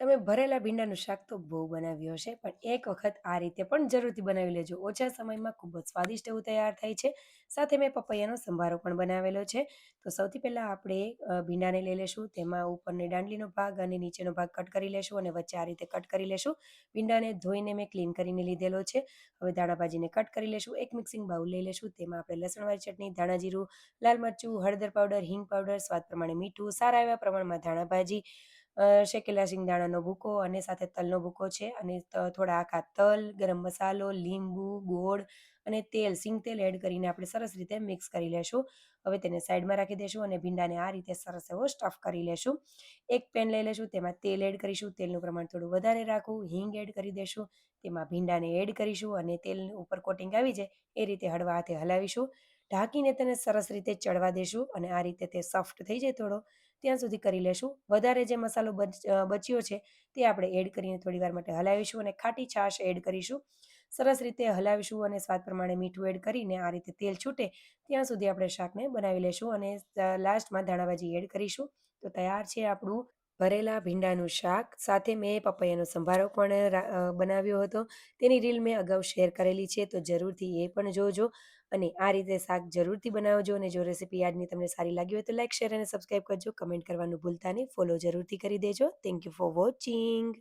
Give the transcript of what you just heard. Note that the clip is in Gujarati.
તમે ભરેલા ભીંડાનું શાક તો બહુ બનાવ્યું હશે, પણ એક વખત આ રીતે પણ જરૂરથી બનાવી લેજો. ઓછા સમયમાં ખૂબ જ સ્વાદિષ્ટ એવું તૈયાર થાય છે. સાથે મેં પપૈયાનો સંભારો પણ બનાવેલો છે. તો સૌથી પહેલાં આપણે ભીંડાને લઈ લેશું. તેમાં ઉપરની દાંડલીનો ભાગ અને નીચેનો ભાગ કટ કરી લેશું અને વચ્ચે આ રીતે કટ કરી લેશું. ભીંડાને ધોઈને મેં ક્લીન કરીને લીધેલો છે. હવે ધાણા ભાજીને કટ કરી લેશું. એક મિક્સિંગ બાઉલ લઈ લેશું. તેમાં આપણે લસણવાળી ચટણી, ધાણા જીરું, લાલ મરચું, હળદર પાવડર, હિંગ પાવડર, સ્વાદ પ્રમાણે મીઠું, સારા એવા પ્રમાણમાં ધાણા ભાજી, શેકેલા શિંગદાણાનો ભૂકો અને સાથે તલનો ભૂકો છે અને થોડા આખા તલ, ગરમ મસાલો, લીંબુ, ગોળ અને તેલ, સિંગ તેલ એડ કરીને આપણે સરસ રીતે મિક્સ કરી લેશું. હવે તેને સાઈડમાં રાખી દઈશું અને ભીંડાને આ રીતે સરસ એવો સ્ટફ કરી લેશું. એક પેન લઈ લેશું, તેમાં તેલ એડ કરીશું. તેલનું પ્રમાણ થોડું વધારે રાખવું. હિંગ એડ કરી દેશું. તેમાં ભીંડાને એડ કરીશું અને તેલ ઉપર કોટિંગ આવી જાય એ રીતે હળવા હાથે હલાવીશું. ઢાંકીને તેને સરસ રીતે ચડવા દેશું અને આ રીતે તે સોફ્ટ થઈ જાય થોડો ત્યાં સુધી કરી લેશું. વધારે જે મસાલો બચ્યો છે તે આપણે એડ કરીને થોડીવાર માટે હલાવીશું અને ખાટી છાશ એડ કરીશું. સરસ રીતે હલાવીશું અને સ્વાદ પ્રમાણે મીઠું એડ કરીને આ રીતે તેલ છૂટે ત્યાં સુધી આપણે શાકને બનાવી લેશું અને લાસ્ટમાં ધાણાભાજી એડ કરીશું. તો તૈયાર છે આપણું ભરેલા ભીંડાનું શાક. સાથે મેં પપૈયાનો સંભારો પણ બનાવ્યો હતો. તેની રીલ મેં અગાઉ શેર કરેલી છે, તો જરૂરથી એ પણ જોજો અને આ રીતે શાક જરૂરથી બનાવજો. અને જો રેસીપી આજની તમને સારી લાગી હોય તો લાઈક, શેર અને સબસ્ક્રાઈબ કરજો. કમેન્ટ કરવાનું ભૂલતા નહીં. ફોલો જરૂરથી કરી દેજો. Thank you for watching.